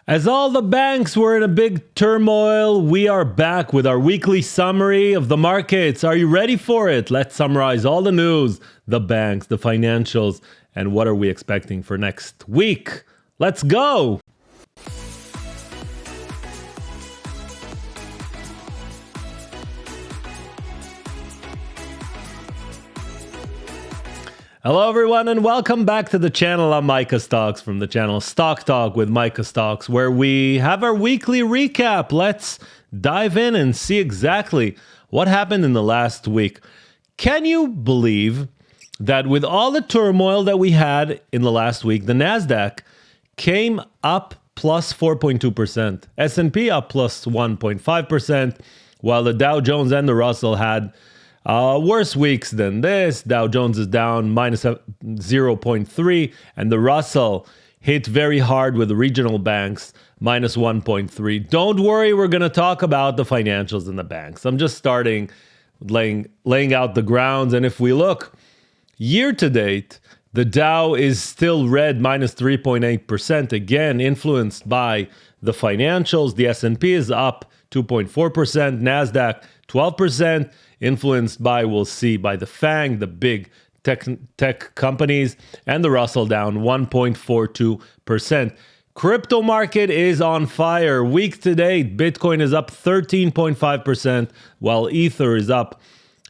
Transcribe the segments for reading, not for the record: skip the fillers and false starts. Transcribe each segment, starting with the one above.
As all the banks were in a big turmoil, we are back with our weekly summary of the markets. Are you ready for it? Let's summarize all the news, the banks, the financials, and what are we expecting for next week. Let's go! Hello everyone and welcome back to the channel. I'm Micha Stocks from the channel Stock Talk with Micha Stocks, where we have our weekly recap. Let's dive in and see exactly what happened in the last week. Can you believe that with all the turmoil that we had in the last week, the Nasdaq came up plus 4.2%, S&P up plus 1.5%, while the Dow Jones and the Russell had worse weeks than this. Dow Jones is down minus 0.3, and the Russell hit very hard with the regional banks, minus 1.3. Don't worry, we're going to talk about the financials and the banks. I'm just starting laying out the grounds, and if we look year to date, the Dow is still red, minus 3.8%, again influenced by the financials. The S&P is up 2.4%, Nasdaq 12%, influenced by, we'll see, by the FANG, the big tech companies, and the Russell down 1.42%. Crypto market is on fire. Week to date, Bitcoin is up 13.5%, while Ether is up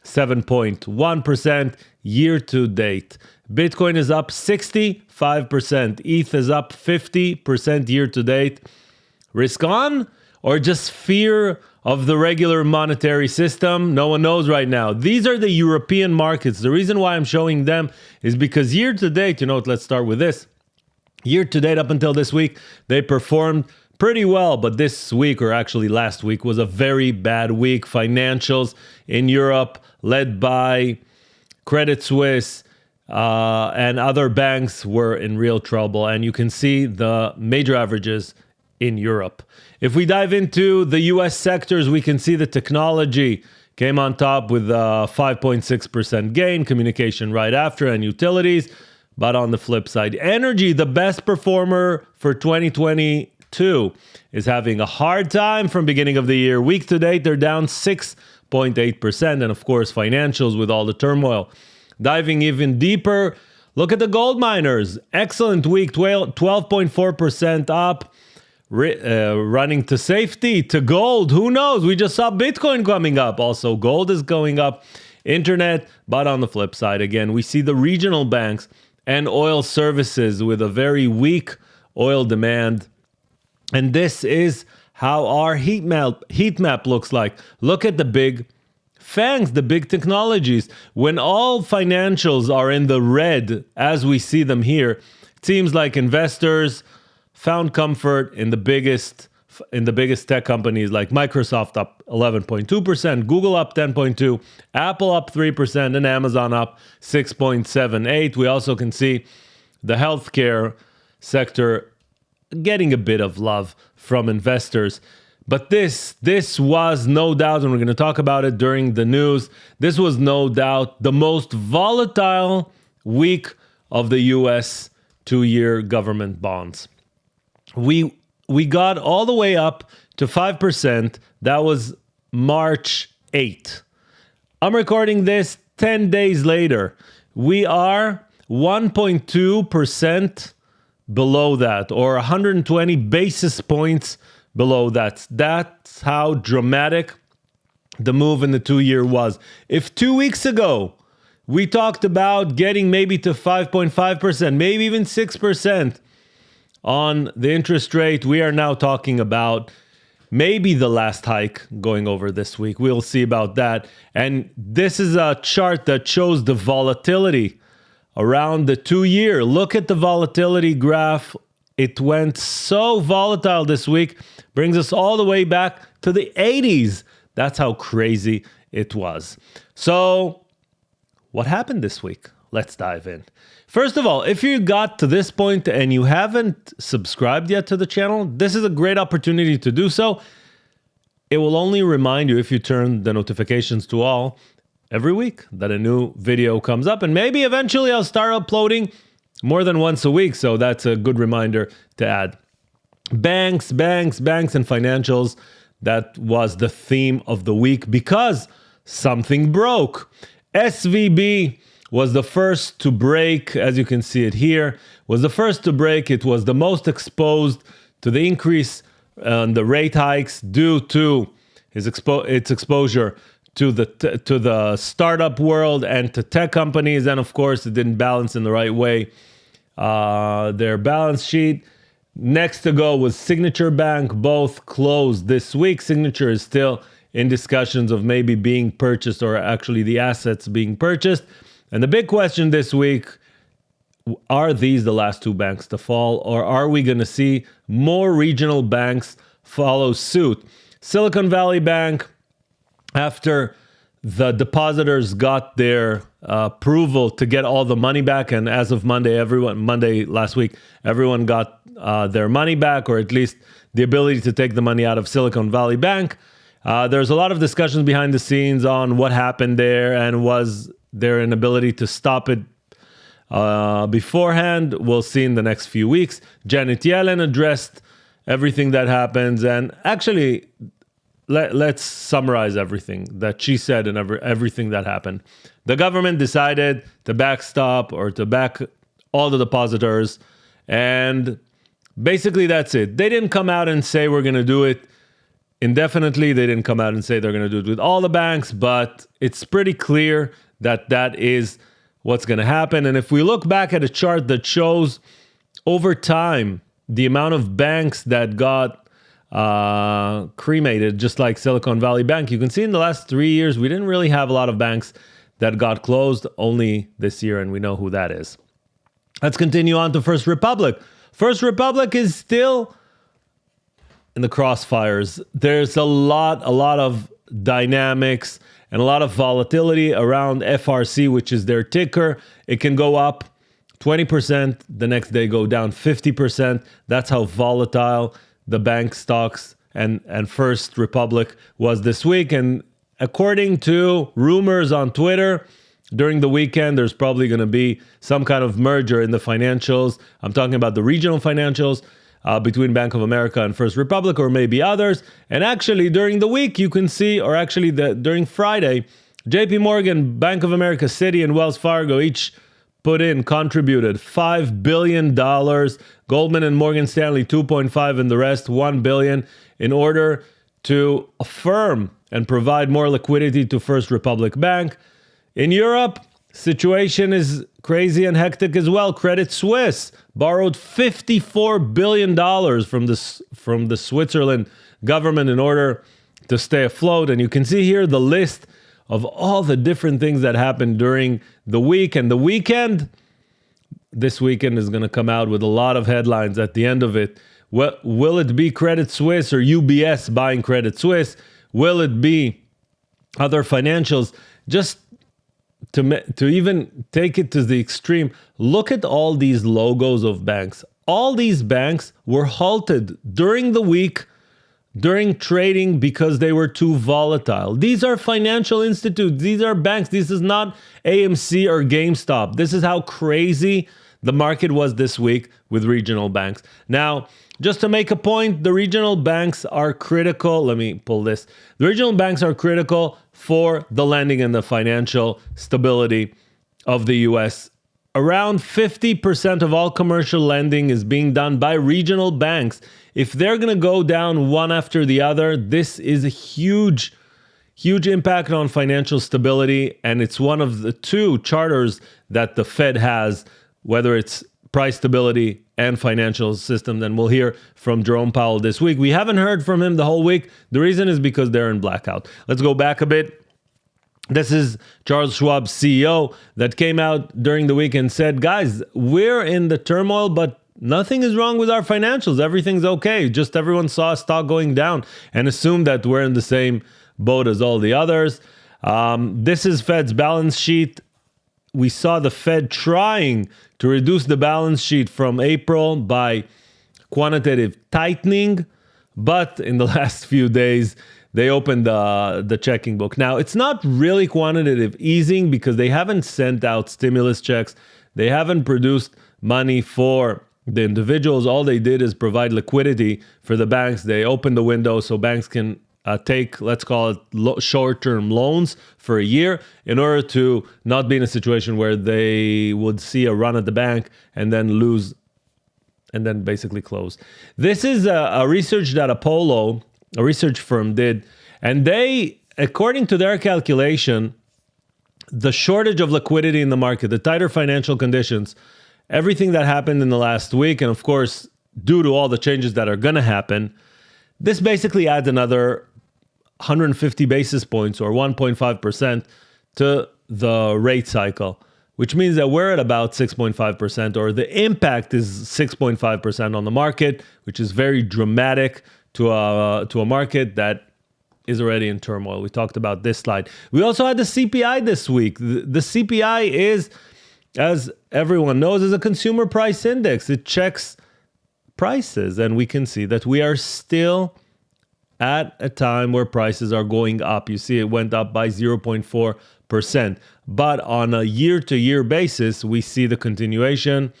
7.1% year to date. Bitcoin is up 65%, ETH is up 50% year to date. Risk on or just fear of the regular monetary system? No one knows right now. These are the European markets. The reason why I'm showing them is because year to date, let's start with this. Year to date, up until this week, they performed pretty well, but this week, or actually last week, was a very bad week. Financials in Europe, led by Credit Suisse and other banks, were in real trouble. And you can see the major averages in Europe. If we dive into the US sectors, we can see the technology came on top with a 5.6% gain, communication right after, and utilities. But on the flip side, energy, the best performer for 2022, is having a hard time from beginning of the year. Week to date, they're down 6.8%. And of course, financials with all the turmoil. Diving even deeper, look at the gold miners. Excellent week, 12.4% up. Running to safety, to gold. Who knows? We just saw Bitcoin coming up. Also, gold is going up. Internet, but on the flip side, again, we see the regional banks and oil services with a very weak oil demand. And this is how our heat map looks like. Look at the big FANGs, the big technologies. When all financials are in the red, as we see them here, it seems like investors found comfort in the biggest tech companies like Microsoft up 11.2%, Google up 10.2%, Apple up 3%, and Amazon up 6.78%. We also can see the healthcare sector getting a bit of love from investors. But this was no doubt, and we're going to talk about it during the news, this was no doubt the most volatile week of the US two-year government bonds. We got all the way up to 5%. That was March 8th. I'm recording this 10 days later. We are 1.2% below that, or 120 basis points below that. That's how dramatic the move in the 2-year was. If 2 weeks ago we talked about getting maybe to 5.5%, maybe even 6%, on the interest rate, we are now talking about maybe the last hike going over this week. We'll see about that. And this is a chart that shows the volatility around the 2-year. Look at the volatility graph. It went so volatile this week, brings us all the way back to the 80s. That's how crazy it was. So what happened this week? Let's dive in. First of all, if you got to this point and you haven't subscribed yet to the channel, this is a great opportunity to do so. It will only remind you, if you turn the notifications to all, every week that a new video comes up. And maybe eventually I'll start uploading more than once a week. So that's a good reminder to add. Banks, and financials. That was the theme of the week because something broke. SVB was the first to break, as you can see it here, was the first to break. It was the most exposed to the increase in the rate hikes due to its exposure to the startup world and to tech companies. And of course, it didn't balance in the right way their balance sheet. Next to go was Signature Bank. Both closed this week. Signature is still in discussions of maybe being purchased, or actually the assets being purchased. And the big question this week, are these the last two banks to fall, or are we going to see more regional banks follow suit? Silicon Valley Bank, after the depositors got their approval to get all the money back, and as of Monday last week, everyone got their money back, or at least the ability to take the money out of Silicon Valley Bank. There's a lot of discussions behind the scenes on what happened there, and was there an ability to stop it beforehand? We'll see in the next few weeks. Janet Yellen addressed everything that happens, and actually, let's summarize everything that she said and everything that happened. The government decided to backstop, or to back all the depositors, and basically that's it. They didn't come out and say we're going to do it indefinitely. They didn't come out and say they're going to do it with all the banks, but it's pretty clear that that is what's going to happen. And if we look back at a chart that shows over time the amount of banks that got cremated, just like Silicon Valley Bank, you can see in the last 3 years, we didn't really have a lot of banks that got closed, only this year, and we know who that is. Let's continue on to First Republic. First Republic is still in the crossfires. There's a lot of dynamics and a lot of volatility around FRC, which is their ticker. It can go up 20%, the next day go down 50%. That's how volatile the bank stocks and First Republic was this week. And according to rumors on Twitter, during the weekend, there's probably going to be some kind of merger in the financials. I'm talking about the regional financials between Bank of America and First Republic, or maybe others. And actually, during the week, you can see, or actually during Friday, JP Morgan, Bank of America, Citi, and Wells Fargo each contributed $5 billion. Goldman and Morgan Stanley, 2.5, and the rest, $1 billion, in order to affirm and provide more liquidity to First Republic Bank. In Europe, situation is crazy and hectic as well. Credit Suisse borrowed $54 billion from the Switzerland government in order to stay afloat. And you can see here the list of all the different things that happened during the week and the weekend. This weekend is going to come out with a lot of headlines at the end of it. Will it be Credit Suisse or UBS buying Credit Suisse? Will it be other financials? Just to even take it to the extreme, look at all these logos of banks. All these banks were halted during the week, during trading, because they were too volatile. These are financial institutes. These are banks. This is not AMC or GameStop. This is how crazy the market was this week with regional banks. Now, just to make a point, the regional banks are critical. Let me pull this. The regional banks are critical for the lending and the financial stability of the U.S. Around 50% of all commercial lending is being done by regional banks. If they're going to go down one after the other, this is a huge impact on financial stability. And it's one of the two charters that the Fed has, whether it's price stability and financial system. Then we'll hear from Jerome Powell this week. We haven't heard from him the whole week. The reason is because they're in blackout. Let's go back a bit. This is Charles Schwab's CEO that came out during the week and said, guys, we're in the turmoil, but nothing is wrong with our financials. Everything's okay. Just everyone saw a stock going down and assumed that we're in the same boat as all the others. This is Fed's balance sheet. We saw the Fed trying to reduce the balance sheet from April by quantitative tightening, but in the last few days, they opened the checking book. Now, it's not really quantitative easing because they haven't sent out stimulus checks. They haven't produced money for the individuals. All they did is provide liquidity for the banks. They opened the window so banks can take, let's call it short-term loans for a year in order to not be in a situation where they would see a run at the bank and then lose and then basically close. This is a research that Apollo, a research firm, did. And they, according to their calculation, the shortage of liquidity in the market, the tighter financial conditions, everything that happened in the last week, and of course, due to all the changes that are going to happen, this basically adds another 150 basis points or 1.5% to the rate cycle, which means that we're at about 6.5%, or the impact is 6.5% on the market, which is very dramatic to a market that is already in turmoil. We talked about this slide. We also had the CPI this week. The CPI is, as everyone knows, is a consumer price index. It checks prices, and we can see that we are still at a time where prices are going up. You see it went up by 0.4%. But on a year-to-year basis, we see the continuation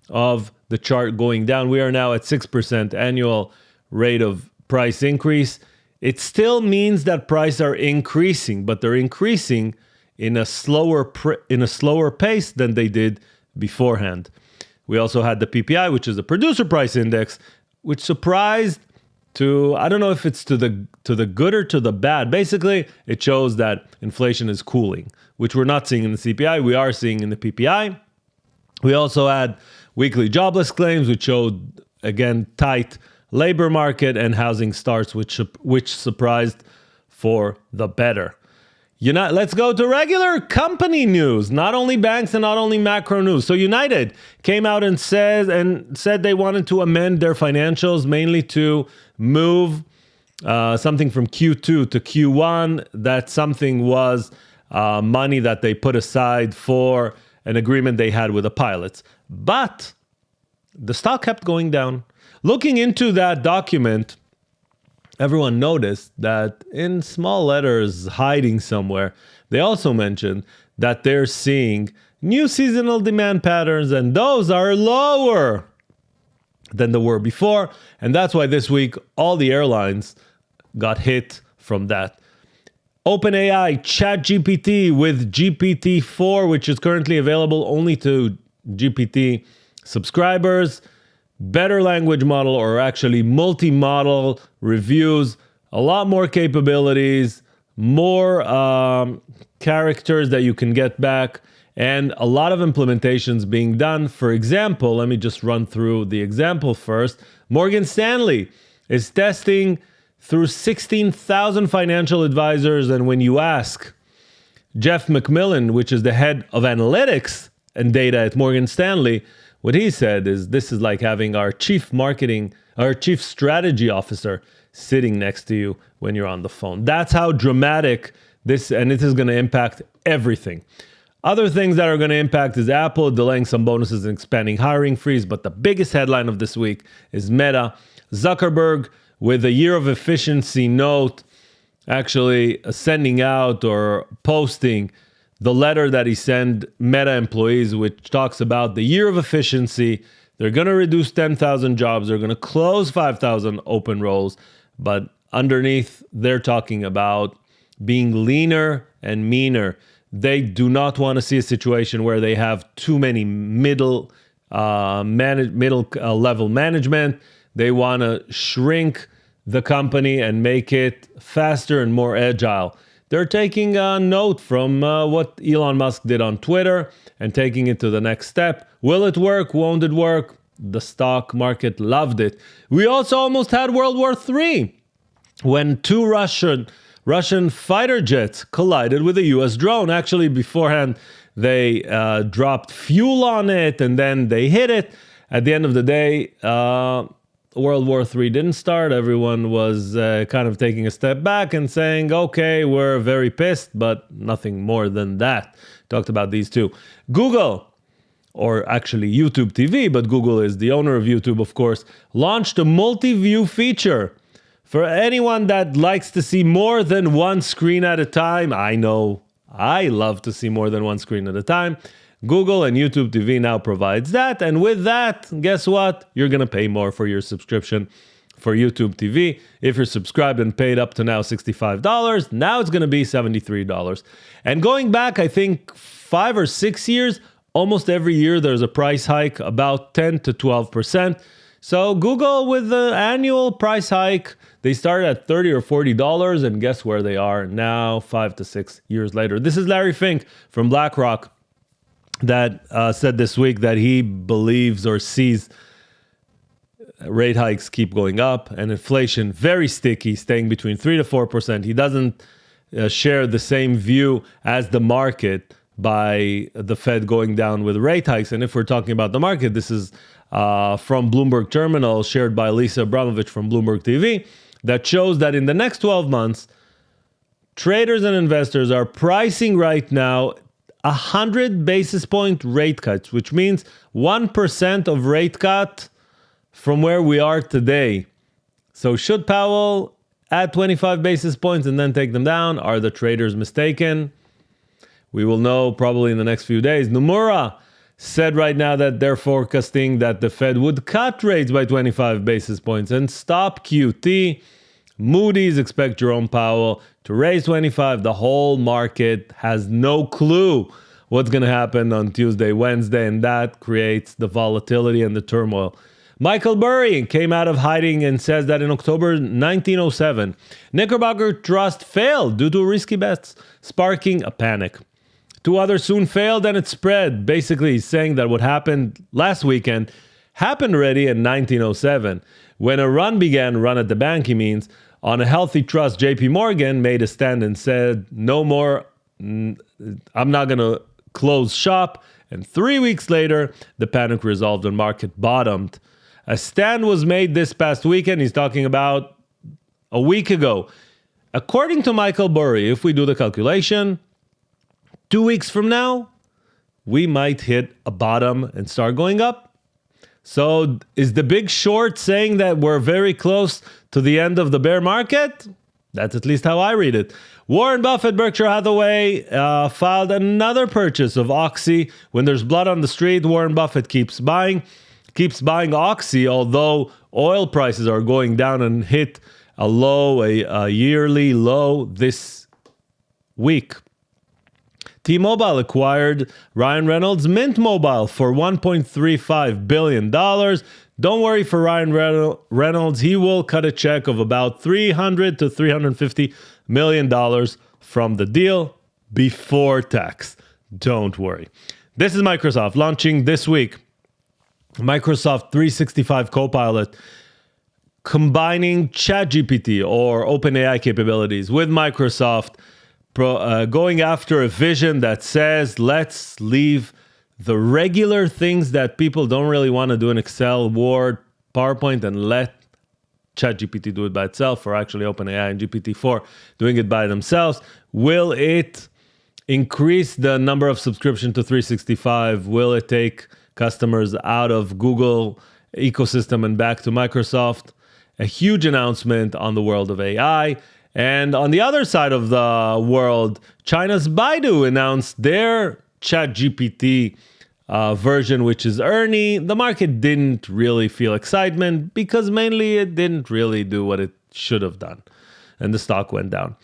of the chart going down. We are now at 6% annual rate of price increase. It still means that prices are increasing, but they're increasing in a slower pace than they did beforehand. We also had the PPI, which is the producer price index, which surprised to, I don't know if it's to the good or to the bad. Basically, it shows that inflation is cooling, which we're not seeing in the CPI. We are seeing in the PPI. We also had weekly jobless claims, which showed, again, tight labor market, and housing starts, which surprised for the better. Let's go to regular company news, not only banks and not only macro news. So United came out and said they wanted to amend their financials, mainly to move something from Q2 to Q1. That something was money that they put aside for an agreement they had with the pilots. But the stock kept going down. Looking into that document, everyone noticed that in small letters hiding somewhere, they also mentioned that they're seeing new seasonal demand patterns, and those are lower than they were before. And that's why this week, all the airlines got hit from that. OpenAI, ChatGPT with GPT-4, which is currently available only to GPT subscribers. Better language model, or actually multi-model reviews, a lot more capabilities, more characters that you can get back, and a lot of implementations being done. For example, let me just run through the example first. Morgan Stanley is testing through 16,000 financial advisors, and when you ask Jeff McMillan, which is the head of analytics and data at Morgan Stanley, what he said is, this is like having our chief strategy officer sitting next to you when you're on the phone. That's how dramatic this, and it is going to impact everything. Other things that are going to impact is Apple delaying some bonuses and expanding hiring freeze. But the biggest headline of this week is Meta. Zuckerberg, with a year of efficiency note, actually sending out or posting the letter that he sent Meta employees, which talks about the year of efficiency. They're going to reduce 10,000 jobs. They're going to close 5,000 open roles. But underneath, they're talking about being leaner and meaner. They do not want to see a situation where they have too many middle level management. They want to shrink the company and make it faster and more agile. They're taking a note from what Elon Musk did on Twitter and taking it to the next step. Will it work? Won't it work? The stock market loved it. We also almost had World War III when two Russian fighter jets collided with a US drone. Actually, beforehand, they dropped fuel on it and then they hit it. At the end of the day, World War III didn't start. Everyone was kind of taking a step back and saying, okay, we're very pissed, but nothing more than that. Talked about these two. Google, or actually YouTube TV, but Google is the owner of YouTube, of course, launched a multi-view feature. For anyone that likes to see more than one screen at a time, I know I love to see more than one screen at a time. Google and YouTube TV now provides that. And with that, guess what? You're going to pay more for your subscription for YouTube TV. If you're subscribed and paid up to now $65, now it's going to be $73. And going back, I think 5 or 6 years, almost every year there's a price hike, about 10 to 12%. So Google with the annual price hike, they started at $30 or $40, and guess where they are now 5 to 6 years later. This is Larry Fink from BlackRock that said this week that he believes or sees rate hikes keep going up and inflation very sticky, staying between 3 to 4%. He doesn't share the same view as the market by the Fed going down with rate hikes. And if we're talking about the market, this is from Bloomberg Terminal, shared by Lisa Abramovich from Bloomberg TV, that shows that in the next 12 months, traders and investors are pricing right now 100 basis point rate cuts, which means 1% of rate cut from where we are today. So should Powell add 25 basis points and then take them down? Are the traders mistaken? We will know probably in the next few days. Nomura said right now that they're forecasting that the Fed would cut rates by 25 basis points and stop QT. Moody's expect Jerome Powell to raise 25. The whole market has no clue what's going to happen on Tuesday, Wednesday, and that creates the volatility and the turmoil. Michael Burry came out of hiding and says that in October 1907, Knickerbocker Trust failed due to risky bets, sparking a panic. 2 others soon failed and it spread. Basically, he's saying that what happened last weekend happened already in 1907. When a run at the bank, he means, on a healthy trust, JP Morgan made a stand and said, no more, I'm not going to close shop. And 3 weeks later, the panic resolved and market bottomed. A stand was made this past weekend. He's talking about a week ago. According to Michael Burry, if we do the calculation, 2 weeks from now, we might hit a bottom and start going up. So is the big short saying that we're very close to the end of the bear market? That's at least how I read it. Warren Buffett, Berkshire Hathaway, filed another purchase of Oxy. When there's blood on the street, Warren Buffett keeps buying Oxy, although oil prices are going down and hit a yearly low this week. T-Mobile acquired Ryan Reynolds' Mint Mobile for $1.35 billion. Don't worry for Ryan Reynolds. He will cut a check of about $300 to $350 million from the deal before tax. Don't worry. This is Microsoft launching this week. Microsoft 365 Copilot, combining ChatGPT or OpenAI capabilities with Microsoft, going after a vision that says, let's leave the regular things that people don't really want to do in Excel, Word, PowerPoint, and let ChatGPT do it by itself, or actually OpenAI and GPT-4 doing it by themselves. Will it increase the number of subscription to 365? Will it take customers out of Google ecosystem and back to Microsoft? A huge announcement on the world of AI. And on the other side of the world, China's Baidu announced their ChatGPT version, which is Ernie. The market didn't really feel excitement because mainly it didn't really do what it should have done. And the stock went down.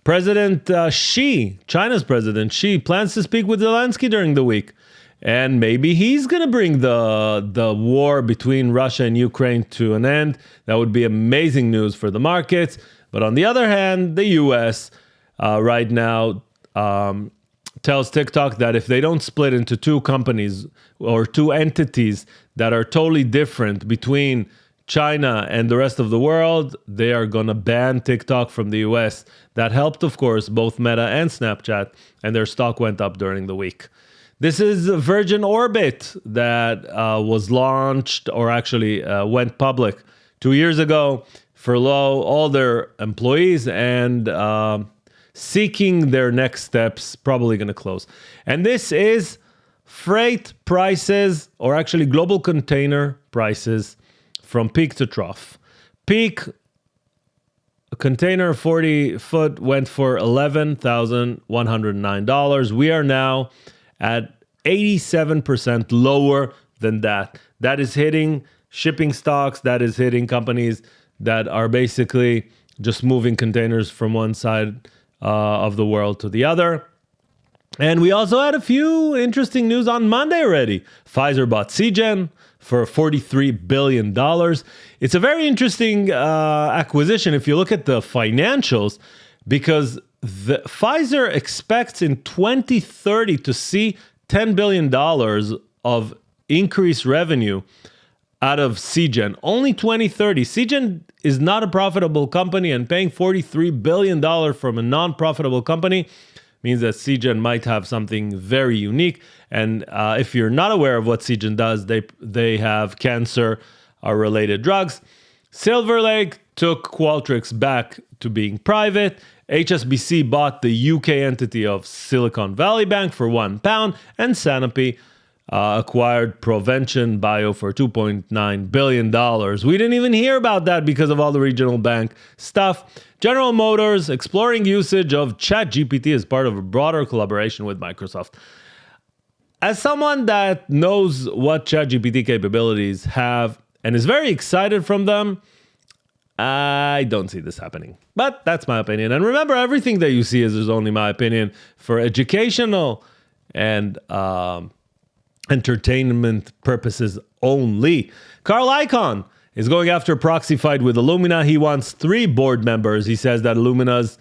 President Xi, China's President Xi, plans to speak with Zelensky during the week. And maybe he's going to bring the war between Russia and Ukraine to an end. That would be amazing news for the markets. But on the other hand, the U.S. Right now tells TikTok that if they don't split into 2 companies or 2 entities that are totally different between China and the rest of the world, they are going to ban TikTok from the U.S. That helped, of course, both Meta and Snapchat, and their stock went up during the week. This is Virgin Orbit that was launched or actually went public 2 years ago, furlough all their employees and seeking their next steps, probably going to close. And this is freight prices, or actually global container prices from peak to trough. Peak, a container 40 foot went for $11,109. We are now at 87% lower than that. That is hitting shipping stocks. That is hitting companies that are basically just moving containers from one side of the world to the other. And we also had a few interesting news on Monday already. Pfizer bought Seagen for $43 billion. It's a very interesting acquisition if you look at the financials, because Pfizer expects in 2030 to see $10 billion of increased revenue out of Seagen. Only 2030. Seagen is not a profitable company, and paying $43 billion from a non-profitable company means that Seagen might have something very unique. And if you're not aware of what Seagen does, they have cancer-related drugs. Silver Lake took Qualtrics back to being private. HSBC bought the UK entity of Silicon Valley Bank for £1, and Sanofi acquired Provention Bio for $2.9 billion. We didn't even hear about that because of all the regional bank stuff. General Motors exploring usage of ChatGPT as part of a broader collaboration with Microsoft. As someone that knows what ChatGPT capabilities have and is very excited from them, I don't see this happening. But that's my opinion. And remember, everything that you see is only my opinion for educational and entertainment purposes only. Carl Icahn is going after a proxy fight with Illumina. He wants 3 board members. He says that Illumina's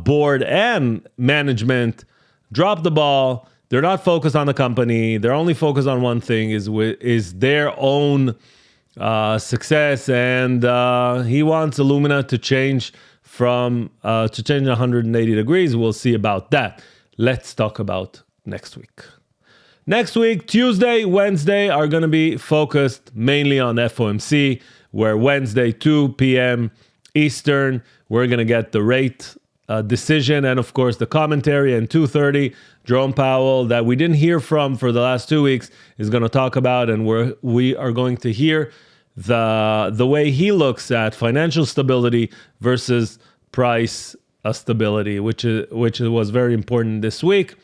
board and management dropped the ball. They're not focused on the company. They're only focused on one thing, is their own success. And he wants Illumina to change from 180 degrees. We'll see about that. Let's talk about next week. Next week, Tuesday, Wednesday are going to be focused mainly on FOMC, where Wednesday, 2 p.m. Eastern, we're going to get the rate decision and, of course, the commentary. And 2:30, Jerome Powell, that we didn't hear from for the last 2 weeks, is going to talk about, and we are going to hear the way he looks at financial stability versus price stability, which was very important this week.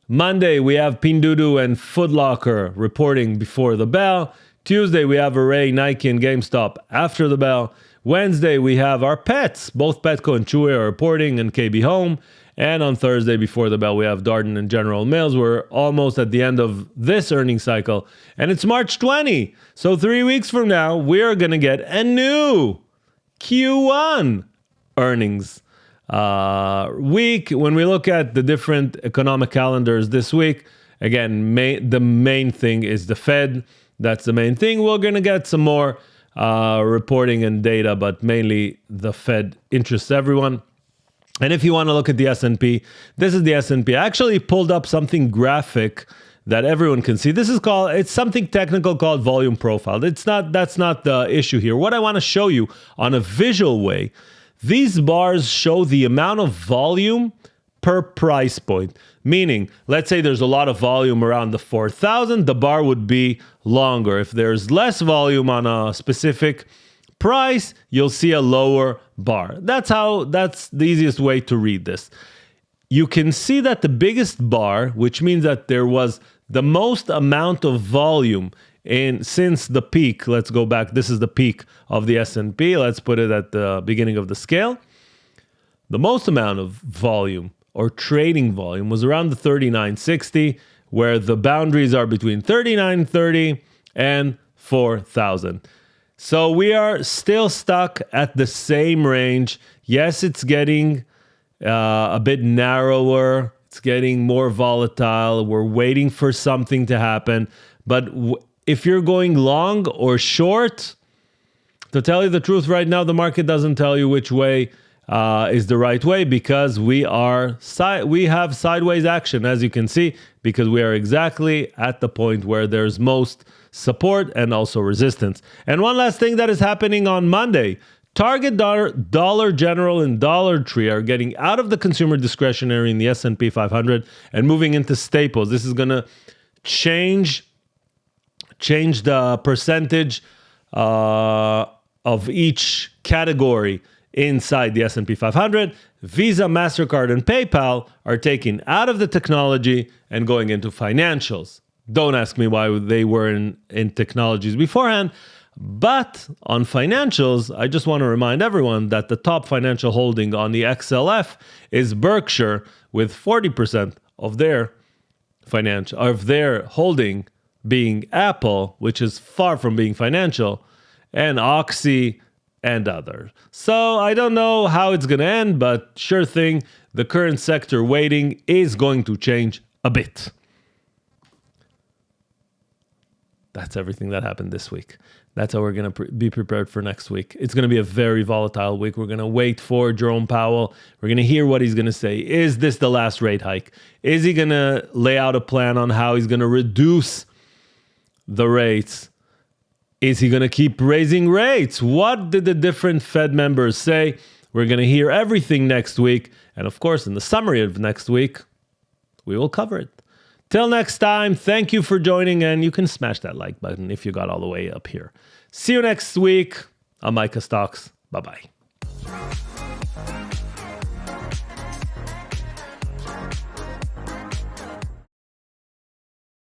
Monday, we have Pinduoduo and Foot Locker reporting before the bell. Tuesday, we have Array, Nike, and GameStop after the bell. Wednesday, we have our pets. Both Petco and Chewy are reporting, and KB Home. And on Thursday, before the bell, we have Darden and General Mills. We're almost at the end of this earnings cycle, and it's March 20. So 3 weeks from now, we are going to get a new Q1 earnings week. When we look at the different economic calendars this week, again, the main thing is the Fed. That's the main thing. We're going to get some more reporting and data, but mainly the Fed interests everyone. And if you want to look at the S&P, this is the S&P. I actually pulled up something graphic that everyone can see. It's something technical called volume profile. That's not the issue here. What I want to show you on a visual way, these bars show the amount of volume per price point. Meaning, let's say there's a lot of volume around the 4,000, the bar would be longer. If there's less volume on a specific price, you'll see a lower bar. That's the easiest way to read this. You can see that the biggest bar, which means that there was the most amount of volume since the peak. Let's go back. This is the peak of the S&P. Let's put it at the beginning of the scale. The most amount of volume or trading volume was around the 3960, where the boundaries are between 3930 and 4,000. So we are still stuck at the same range. Yes, it's getting a bit narrower. It's getting more volatile. We're waiting for something to happen. But if you're going long or short, to tell you the truth right now, the market doesn't tell you which way is the right way, because we have sideways action, as you can see, because we are exactly at the point where there's most support and also resistance. And one last thing that is happening on Monday, Target, Dollar General, and Dollar Tree are getting out of the consumer discretionary in the S&P 500 and moving into staples. This is going to change the percentage of each category inside the S&P 500. Visa, MasterCard, and PayPal are taken out of the technology and going into financials. Don't ask me why they were in technologies beforehand. But on financials, I just want to remind everyone that the top financial holding on the XLF is Berkshire, with 40% of their holding being Apple, which is far from being financial, and Oxy and others. So I don't know how it's going to end, but sure thing, the current sector weighting is going to change a bit. That's everything that happened this week. That's how we're going to be prepared for next week. It's going to be a very volatile week. We're going to wait for Jerome Powell. We're going to hear what he's going to say. Is this the last rate hike? Is he going to lay out a plan on how he's going to reduce the rates? Is he going to keep raising rates? What did the different Fed members say? We're going to hear everything next week. And of course, in the summary of next week, we will cover it. Till next time, thank you for joining, and you can smash that like button if you got all the way up here. See you next week. I'm Micha Stocks. Bye-bye.